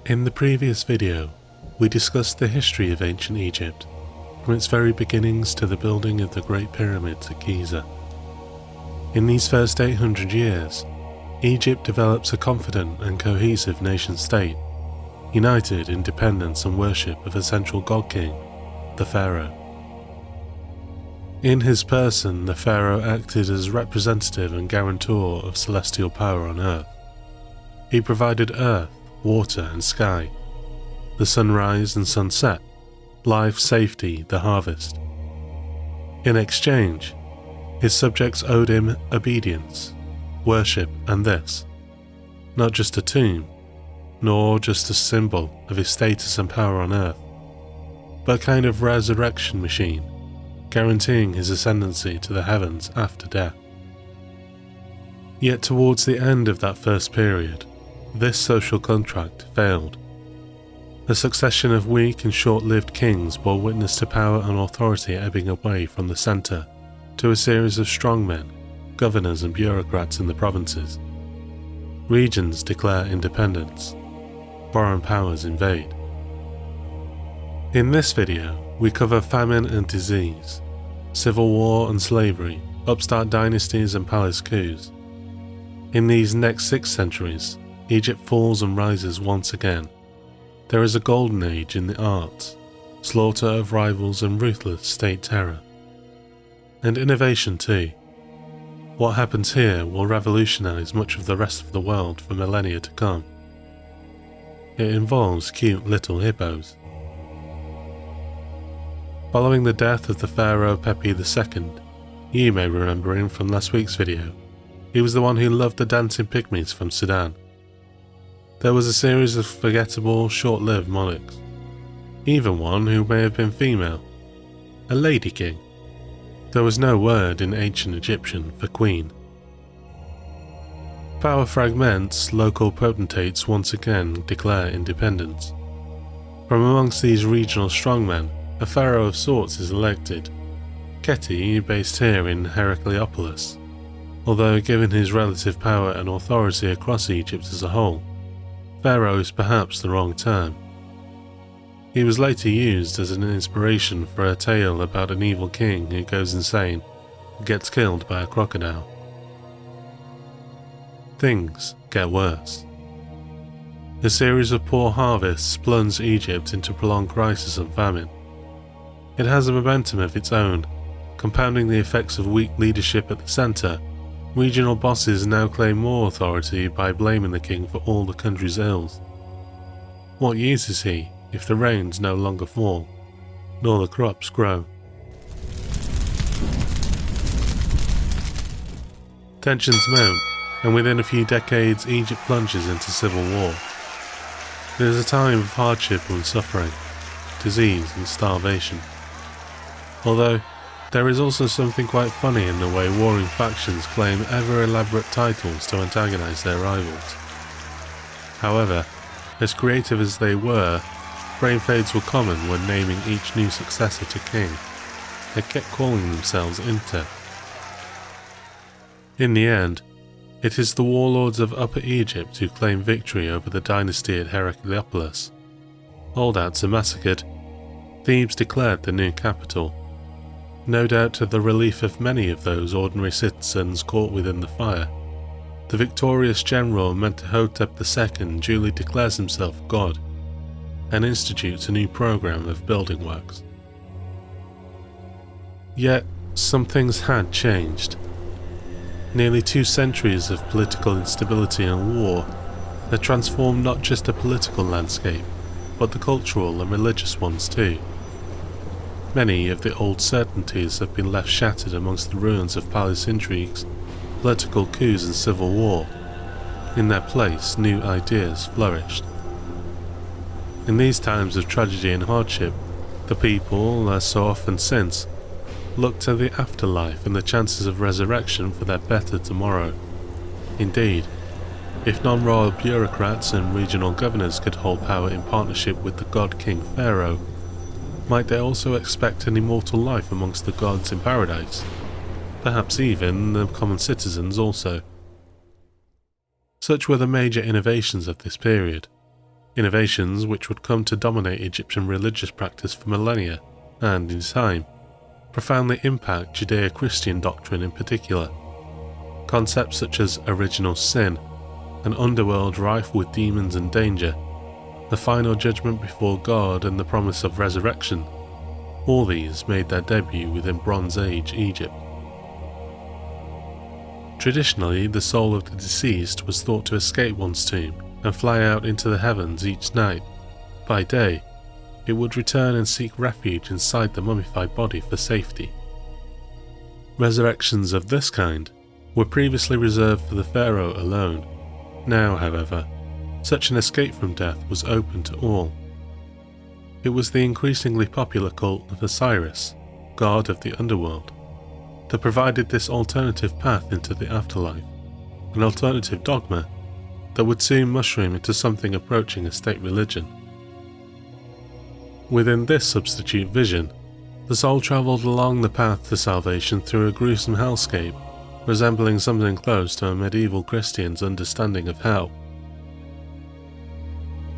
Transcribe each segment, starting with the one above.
In the previous video, we discussed the history of ancient Egypt, from its very beginnings to the building of the Great Pyramids at Giza. In these first 800 years, Egypt develops a confident and cohesive nation-state, united in dependence and worship of a central god-king, the Pharaoh. In his person, the Pharaoh acted as representative and guarantor of celestial power on earth. He provided earth, water and sky, the sunrise and sunset, life, safety, the harvest. In exchange, his subjects owed him obedience, worship and this, not just a tomb, nor just a symbol of his status and power on earth, but a kind of resurrection machine, guaranteeing his ascendancy to the heavens after death. Yet towards the end of that first period, this social contract failed. A succession of weak and short-lived kings bore witness to power and authority ebbing away from the centre to a series of strongmen, governors and bureaucrats in the provinces. Regions declare independence. Foreign powers invade. In this video, we cover famine and disease, civil war and slavery, upstart dynasties and palace coups. In these next 6 centuries, Egypt falls and rises once again. There is a golden age in the arts, slaughter of rivals and ruthless state terror. And innovation too. What happens here will revolutionise much of the rest of the world for millennia to come. It involves cute little hippos. Following the death of the Pharaoh Pepi II, you may remember him from last week's video. He was the one who loved the dancing pygmies from Sudan. There was a series of forgettable, short-lived monarchs, even one who may have been female, a lady king. There was no word in ancient Egyptian for queen. Power fragments, local potentates once again declare independence. From amongst these regional strongmen, a pharaoh of sorts is elected, Keti, based here in Herakleopolis, although given his relative power and authority across Egypt as a whole, Pharaoh is perhaps the wrong term. He was later used as an inspiration for a tale about an evil king who goes insane and gets killed by a crocodile. Things get worse. A series of poor harvests plunge Egypt into prolonged crisis and famine. It has a momentum of its own, compounding the effects of weak leadership at the centre. Regional bosses now claim more authority by blaming the king for all the country's ills. What use is he if the rains no longer fall, nor the crops grow? Tensions mount, and within a few decades Egypt plunges into civil war. It is a time of hardship and suffering, disease and starvation. Although, there is also something quite funny in the way warring factions claim ever-elaborate titles to antagonise their rivals. However, as creative as they were, brain fades were common when naming each new successor to king. They kept calling themselves Inter. In the end, it is the warlords of Upper Egypt who claim victory over the dynasty at Herakleopolis. Holdouts are massacred. Thebes declared the new capital, no doubt to the relief of many of those ordinary citizens caught within the fire. The victorious general Mentuhotep II duly declares himself god and institutes a new program of building works. Yet, some things had changed. Nearly 2 centuries of political instability and war had transformed not just the political landscape, but the cultural and religious ones too. Many of the old certainties have been left shattered amongst the ruins of palace intrigues, political coups and civil war. In their place, new ideas flourished. In these times of tragedy and hardship, the people, as so often since, looked to the afterlife and the chances of resurrection for their better tomorrow. Indeed, if non-royal bureaucrats and regional governors could hold power in partnership with the god-king Pharaoh, might they also expect an immortal life amongst the gods in paradise? Perhaps even the common citizens also. Such were the major innovations of this period. innovations which would come to dominate Egyptian religious practice for millennia and, in time, profoundly impact judeo-christian doctrine in particular. Concepts such as original sin, an underworld rife with demons and danger, the final judgment before God and the promise of resurrection, all these made their debut within Bronze Age Egypt. Traditionally, the soul of the deceased was thought to escape one's tomb and fly out into the heavens each night. By day, it would return and seek refuge inside the mummified body for safety. Resurrections of this kind were previously reserved for the pharaoh alone. Now, however, such an escape from death was open to all. It was the increasingly popular cult of Osiris, god of the underworld, that provided this alternative path into the afterlife, an alternative dogma that would soon mushroom into something approaching a state religion. Within this substitute vision, the soul travelled along the path to salvation through a gruesome hellscape, resembling something close to a medieval Christian's understanding of hell.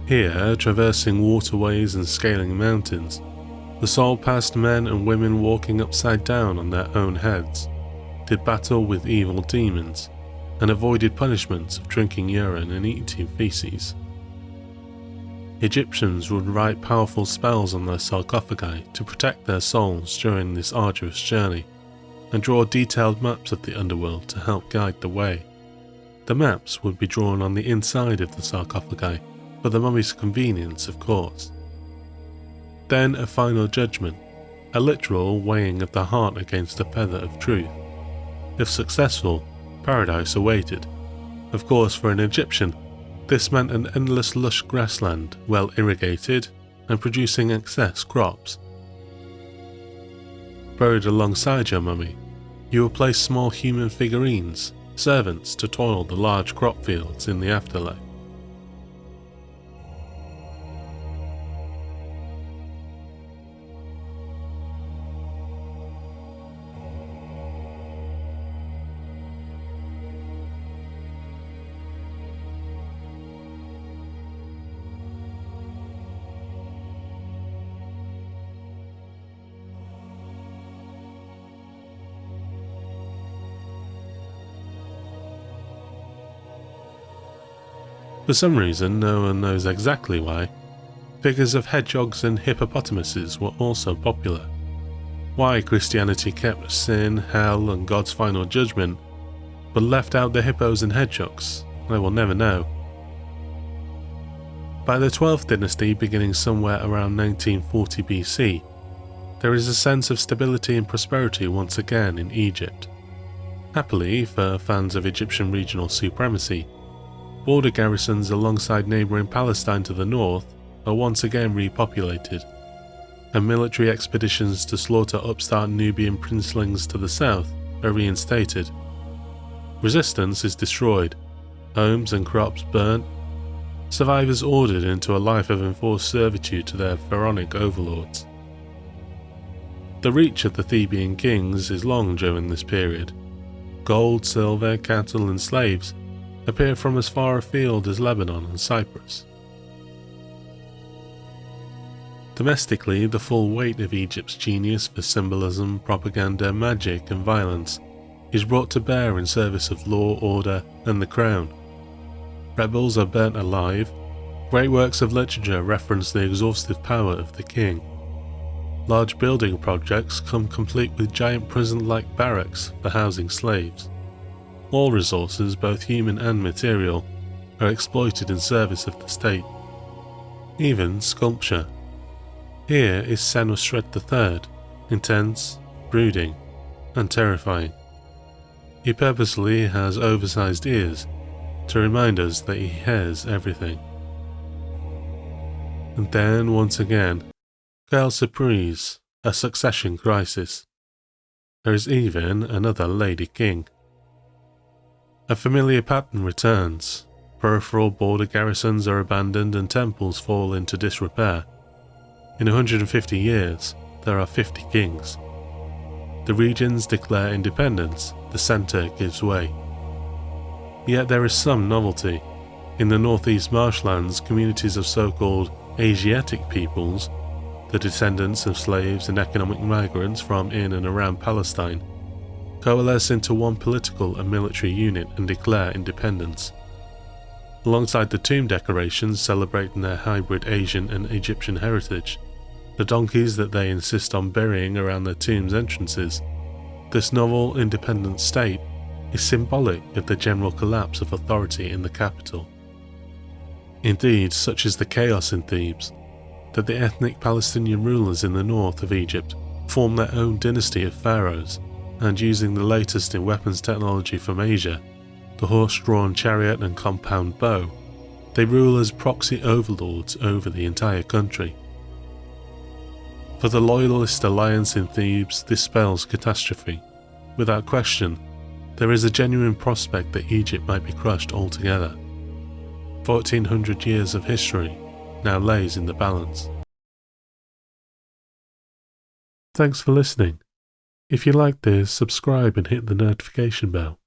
Here, traversing waterways and scaling mountains, the soul passed men and women walking upside down on their own heads, did battle with evil demons, and avoided punishments of drinking urine and eating feces. Egyptians would write powerful spells on their sarcophagi to protect their souls during this arduous journey, and draw detailed maps of the underworld to help guide the way. The maps would be drawn on the inside of the sarcophagi, for the mummy's convenience, of course. Then a final judgment, a literal weighing of the heart against a feather of truth. If successful, paradise awaited. Of course, for an Egyptian, this meant an endless lush grassland, well irrigated and producing excess crops. Buried alongside your mummy, you will place small human figurines, servants to toil the large crop fields in the afterlife. For some reason, no one knows exactly why, figures of hedgehogs and hippopotamuses were also popular. Why Christianity kept sin, hell and God's final judgment, but left out the hippos and hedgehogs, I will never know. By the 12th dynasty beginning somewhere around 1940 BC, there is a sense of stability and prosperity once again in Egypt. Happily for fans of Egyptian regional supremacy, border garrisons alongside neighbouring Palestine to the north are once again repopulated, and military expeditions to slaughter upstart Nubian princelings to the south are reinstated. Resistance is destroyed, homes and crops burnt, survivors ordered into a life of enforced servitude to their Pharaonic overlords. The reach of the Theban kings is long during this period. Gold, silver, cattle and slaves appear from as far afield as Lebanon and Cyprus. Domestically, the full weight of Egypt's genius for symbolism, propaganda, magic and violence is brought to bear in service of law, order and the crown. Rebels are burnt alive, great works of literature reference the exhaustive power of the king. Large building projects come complete with giant prison-like barracks for housing slaves. All resources, both human and material, are exploited in service of the state. Even sculpture. Here is Senusret III, intense, brooding, and terrifying. He purposely has oversized ears to remind us that he hears everything. And then, once again, quelle surprise, a succession crisis. There is even another Lady King. A familiar pattern returns. Peripheral border garrisons are abandoned and temples fall into disrepair. In 150 years, there are 50 kings. The regions declare independence, the centre gives way. Yet there is some novelty. In the northeast marshlands, communities of so-called Asiatic peoples, the descendants of slaves and economic migrants from in and around Palestine, coalesce into one political and military unit and declare independence. Alongside the tomb decorations celebrating their hybrid Asian and Egyptian heritage, the donkeys that they insist on burying around their tombs' entrances, this novel independent state is symbolic of the general collapse of authority in the capital. Indeed, such is the chaos in Thebes, that the ethnic Palestinian rulers in the north of Egypt form their own dynasty of pharaohs, and using the latest in weapons technology from Asia, the horse-drawn chariot and compound bow, they rule as proxy overlords over the entire country. For the loyalist alliance in Thebes, this spells catastrophe. Without question, there is a genuine prospect that Egypt might be crushed altogether. 1400 years of history now lays in the balance. Thanks for listening. If you like this, subscribe and hit the notification bell.